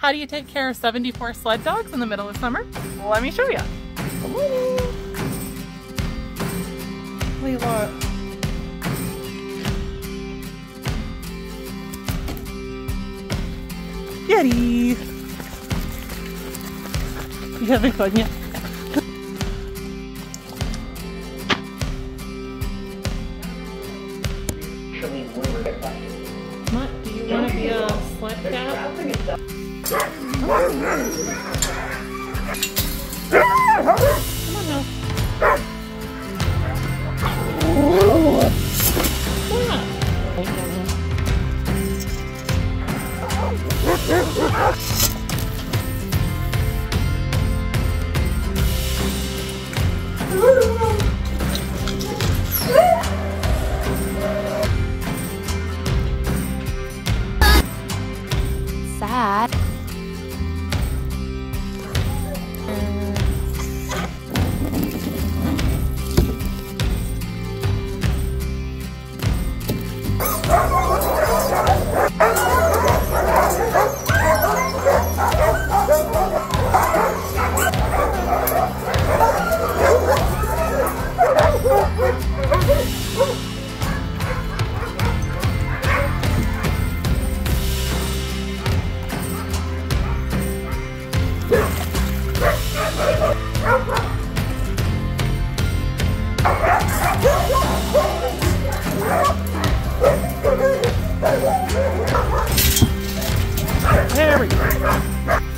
How do you take care of 74 sled dogs in the middle of summer? Well, let me show you. Look. Yeti! You having fun yet? What? Do you want to be a sled cat? Come on now. Sad. There we go.